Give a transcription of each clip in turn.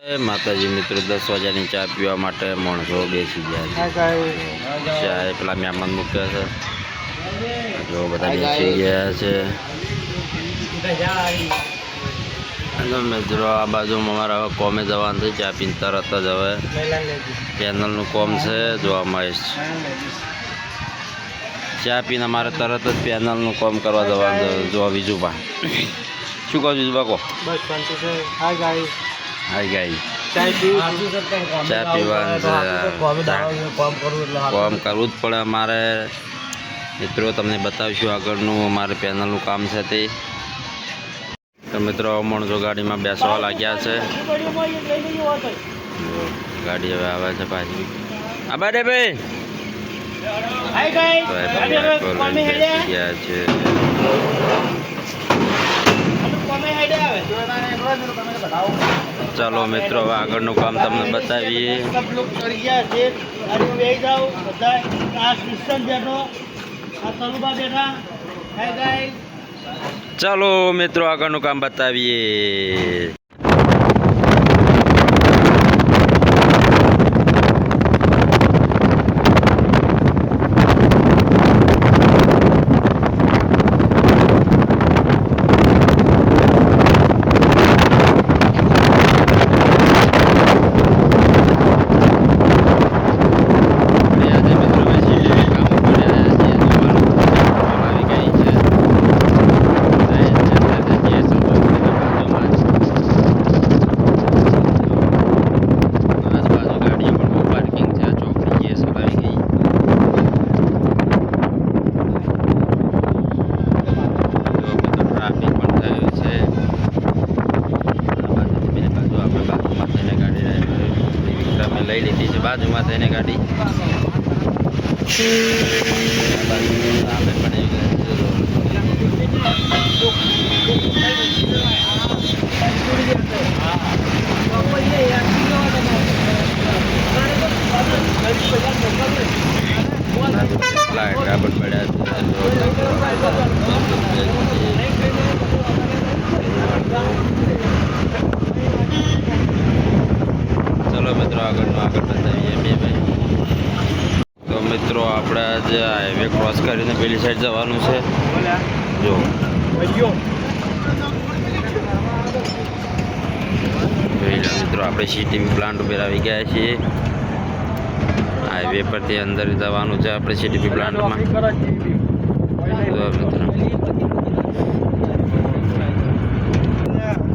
માતાજી મિત્રો 10 વાગ્યાની ચા પીવા માટે માણસો બેસી ગયા છે. ચા પેલા મહેમાન મૂક્યા છે, જો બધા બેસી ગયા છે. મિત્રો આ બાજુમાં અમારા હવે કોમે જવાનું છે. ચા પીને તરત જ હવે પેનલનું કોમ છે જોવામાં આવે છે. ચા પીને અમારે તરત જ પેનલનું કોમ કરવા જવાનું છે. જો વિજુભા શું કહો વિજુભા કહો? હાય ગાઈ ચા પીવાનું કામ કરવું જ પડે અમારે. મિત્રો તમને બતાવીશું આગળનું અમારે પેનલનું કામ છે તે. તો મિત્રો માણસો ગાડીમાં બેસવા લાગ્યા છે. ગાડી હવે આવે છે પાછી. આબા રે ભાઈ ગયા છે. ચાલો મિત્રો હવે આગળનું કામ તમને બતાવીએ. ચાલો મિત્રો આગળનું કામ બતાવીએ. લઈ લીધી છે બાજુમાં થઈને ગાડી. સામે પણ રાબર પડ્યા ચલો મિત્રો આગળ બતાવીએ બે ભાઈ. તો મિત્રો આપણે જે હાઈવે ક્રોસ કરીને પેલી સાઈડ જવાનું છે. જો મિત્રો આપણે સીટીવી પ્લાન્ટ ઉપર આવી ગયા છીએ. હાઈવે પરથી અંદર જવાનું છે આપણે સીટીવી પ્લાન્ટમાં.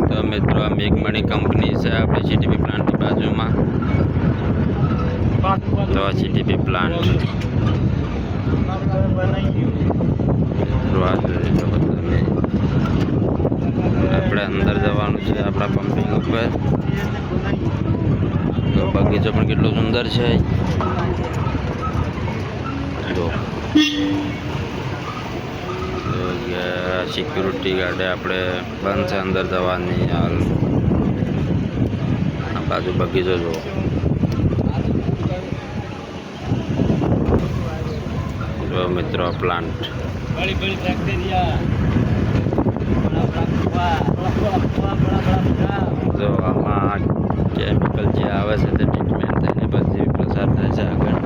તો મિત્રો આ મેઘમણી કંપની છે આપણી સીટીવી પ્લાન્ટની બાજુમાં. તો આ સીટીવી પ્લાન્ટ આપણે અંદર જવાનું છે આપણા પમ્પિંગ ઉપર. તો બગીચો પણ કેટલો સુંદર છે. જો સિક્યુરિટી ગાર્ડે આપણે બંધ છે અંદર જવાની. હાલ આ બાજુ બગીચો જો. જો મિત્રો પ્લાન્ટ જો આમાં કેમિકલ જે આવે છે તે ટ્રીટમેન્ટ થઈને પછી પ્રસાર થાય છે આગળ.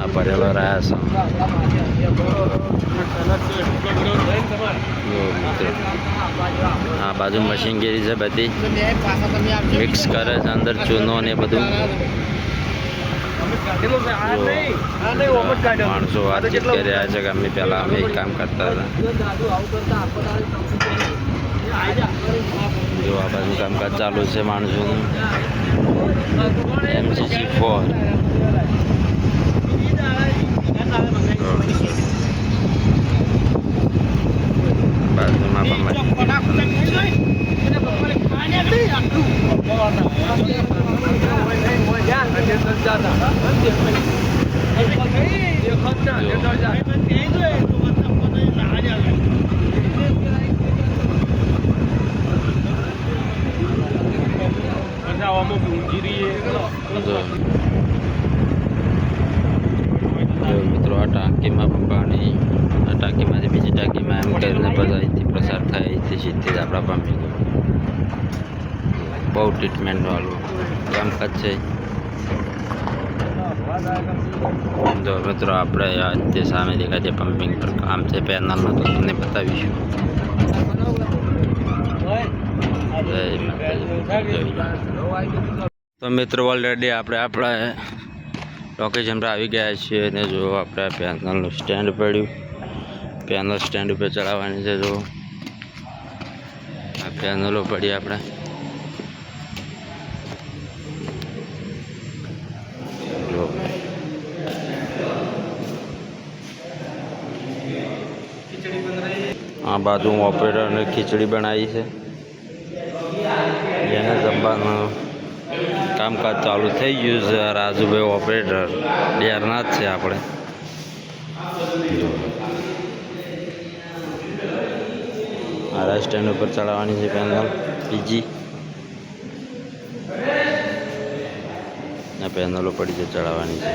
આ ભરેલો રહ્યા છે. આ બાજુ મશીનગીરી છે બધી મિક્સ કરે છે અંદર ચૂનો ને બધું. માણસો વાતચીત કરી રહ્યા છે કે અમે પહેલાં અમે એક કામ કરતા હતા. જો આ બાજુ કામકાજ ચાલુ છે માણસોનું. MCC4 બાજુમાં મિત્રો આ ટાંકીમાં પાણી, આ ટાંકીમાંથી બીજી ટાંકીમાં એમ કરીને બધા અહીંથી પ્રસાર થાય. અહીંથી સીધી જ આપણા પંપિંગ બહુ ટ્રીટમેન્ટવાળું કામકાજ છે. જો મિત્રો આપણે તે સામે દેખાય છે પમ્પિંગ પર કામ છે પેનલનું, તો તમને બતાવીશું. તો મિત્રો ઓલરેડી આપણે આપણા લોકેશન પર આવી ગયા છીએ અને જો આપણે પેનલનું સ્ટેન્ડ પડ્યું, પેનલ સ્ટેન્ડ ઉપર ચડાવવાની છે. જો આ પેનલો પડી આપણે જો આ બાજુ ઓપરેટરને ખીચડી બનાવી છે, એને જમવાનું કામકાજ ચાલુ થઈ ગયું છે. રાજુભાઈ ઓપરેટર ડેરના જ છે આપણે. આ સ્ટેન્ડ ઉપર ચડાવવાની છે પેનલ બીજી, આ પેનલો પડી છે ચડાવવાની છે.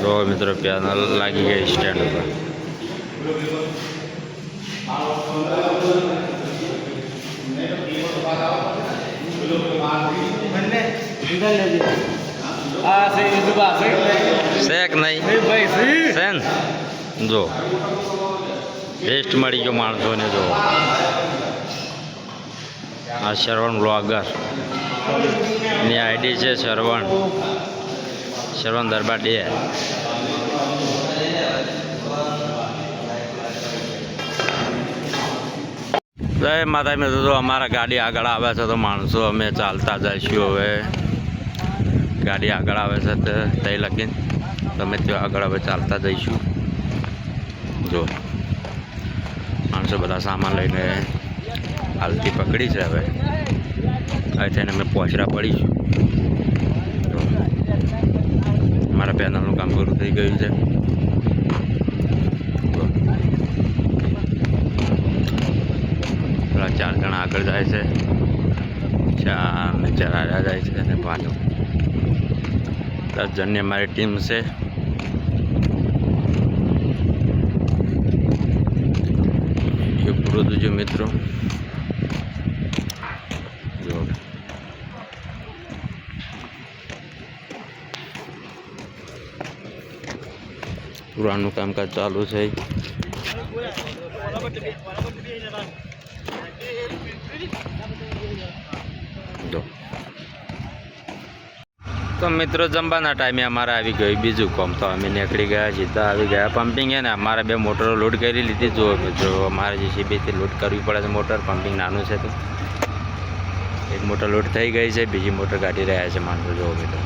જો મિત્રો પેનલ લાગી ગઈ સ્ટેન્ડ ઉપર. શેક નહીં સેન જો બેસ્ટ મળી ગયો માણસોને. જો આ શ્રવણ બ્લોગર ની આઈડી છે શ્રવણ દરબાર ડે. જય માતા મિત્રો, તો અમારા ગાડી આગળ આવે છે તો માણસો અમે ચાલતા જઈશું. હવે ગાડી આગળ આવે છે તો તઈ લગીને તમે ત્યાં આગળ હવે ચાલતા જઈશું. જો માણસો બધા સામાન લઈને હાલતી પકડી છે. હવે આ થઈને અમે પહોંચરા પડીશું. તો મારા પેનલનું કામ પૂરું થઈ ગયું છે. પેલા 4 જણા આગળ જાય છે, 4 આગળ જાય છે અને પાછો 10 જણની અમારી ટીમ છે. એ પૂરું થયું મિત્રો. જો પુરાણનું કામકાજ ચાલુ છે. તો મિત્રો જમવાના ટાઈમે અમારે આવી ગયું બીજું કામ, તો અમે નીકળી ગયા, સીધા આવી ગયા પમ્પિંગ. ને અમારે 2 મોટરો લોડ કરી લીધી. જો મિત્રો અમારે JCBથી લોડ કરવી પડે છે મોટર. પમ્પિંગ નાનું છે તો એક મોટર લોડ થઈ ગઈ છે, બીજી મોટર કાઢી રહ્યા છે માણસો. જો મિત્રો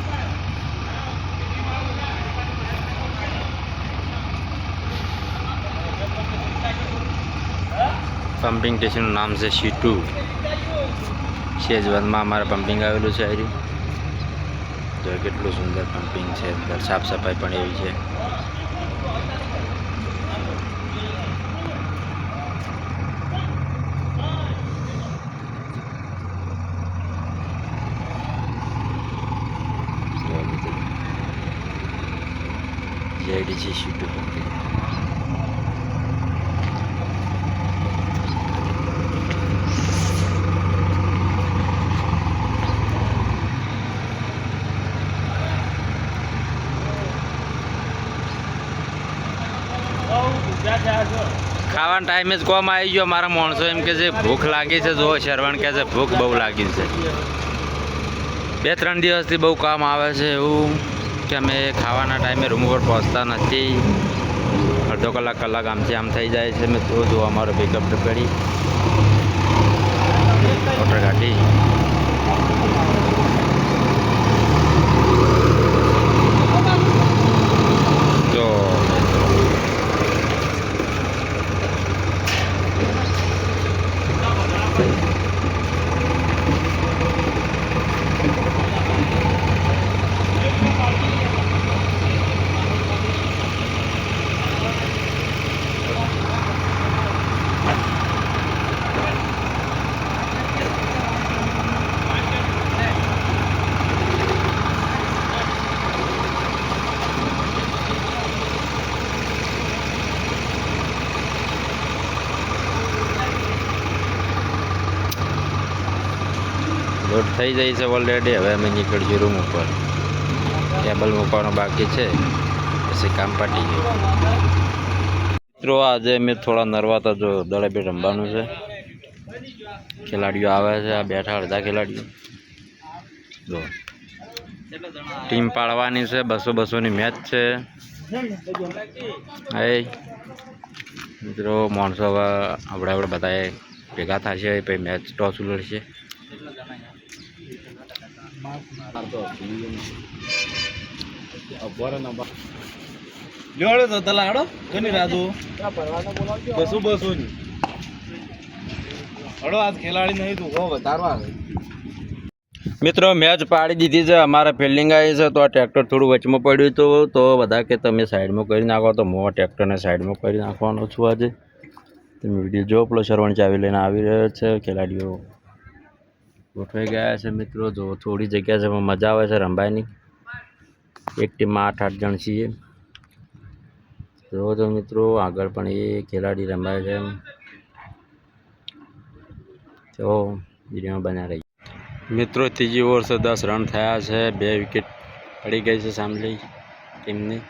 પમ્પિંગ સ્ટેશનનું નામ છે C2. શેજવનમાં અમારે પમ્પિંગ આવેલું છે હરી. જો કેટલું સુંદર પમ્પિંગ છે, અંદર સાફ સફાઈ પણ એવી છે. JDC શીટો પમ્પિંગ. ખાવાના ટાઈમે જ કોમ આવી ગયો. મારા માણસો એમ કે છે ભૂખ લાગી છે. જો શરવણ કહે છે ભૂખ બહુ લાગી છે. 2-3 દિવસથી બહુ કામ આવે છે એવું કે અમે ખાવાના ટાઈમે રૂમ ઉપર પહોંચતા નથી. અડધો કલાક આમથી આમ થઈ જાય છે. મેં તો જો અમારો પિકઅપ કરી મોટર ગાડી. જો લોડ થઈ જાય છે ઓલરેડી. હવે અમે નીકળીશું રૂમ ઉપર. કેબલ મૂકવાનો બાકી છે, પછી કામ પતી ગયું. મિત્રો આજે અમે થોડા નરવાતા. જો દળે રમવાનું છે. ખેલાડીઓ આવે છે. આ બેઠા અડધા ખેલાડીઓ. જો ટીમ પાડવાની છે. 200-200ની મેચ છે. હા મિત્રો માણસો હવે આપણે બધાએ ભેગા થશે. પછી મેચ ટોસ ઉલડશે. મિત્રો મેચ પાડી દીધી છે. અમારે ફિલ્ડિંગ આવી છે. તો આ ટ્રેક્ટર થોડું વચમાં પડ્યું હતું. તો બધા કે તમે સાઈડમાં કરી નાખો. તો હું ટ્રેક્ટરને સાઈડમાં કરી નાખવાનો છું. આજે તમે વિડીયો જો. પેલો શરવણ ચાવી લઈને આવી રહ્યો છે. ખેલાડીઓ ગોઠવાઈ ગયા છે. મિત્રો જો થોડી જગ્યા છે, મજા આવે છે રમવાની. એક ટીમમાં 8-8 જણ છીએ. જો તો મિત્રો આગળ પણ એ ખેલાડી રમાય છે. તો વિડીયોમાં બન્યા રહી. મિત્રો ત્રીજી ઓવર છે. 10 રન થયા છે. 2 વિકેટ પડી ગઈ છે સામેની ટીમની.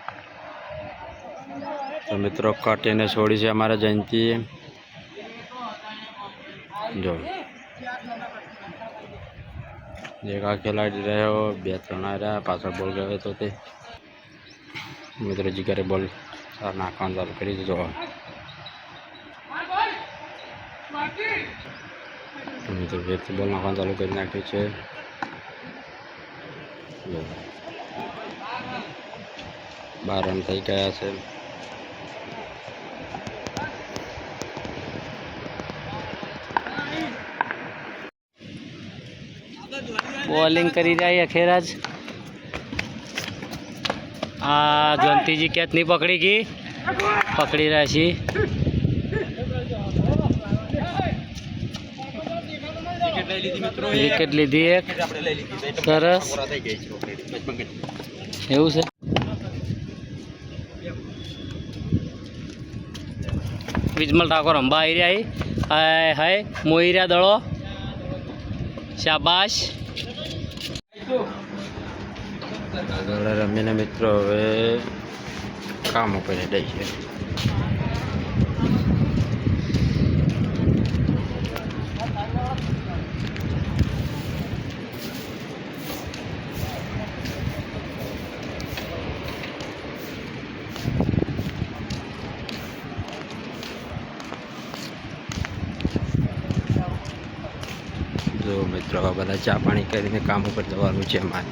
તો મિત્રો કટ એને છોડી છે અમારા જયંતીએ. જો એક આ ખેલાડી રહ્યો. 2-3 આવ્યા. પાછળ બોલ ગયો તો તે મિત્રો જીગરે બોલ નાખવાનું ચાલુ કરી દીધો. મિત્રો વેરથી બોલ નાખવાનું ચાલુ કરી નાખ્યું છે. 12 રન થઈ ગયા છે. બોલિંગ કરી રહ્યા અખેરાજ. આ જયંતીજી કેચ નહીં પકડી ગઈ. પકડી રહ્યા છે. વિકેટ લીધી એક. સરસ એવું છે. વિજમલ ઠાકોર અંબા આવી રહ્યા. હાય હાય મોઈ રહ્યા દળો. શાબાશ. આગળ રમીને મિત્રો હવે કામ ઉપર હેડાય છે. જો મિત્રો આ બધા ચા પાણી કરીને કામ ઉપર જવાનું છે અમારે.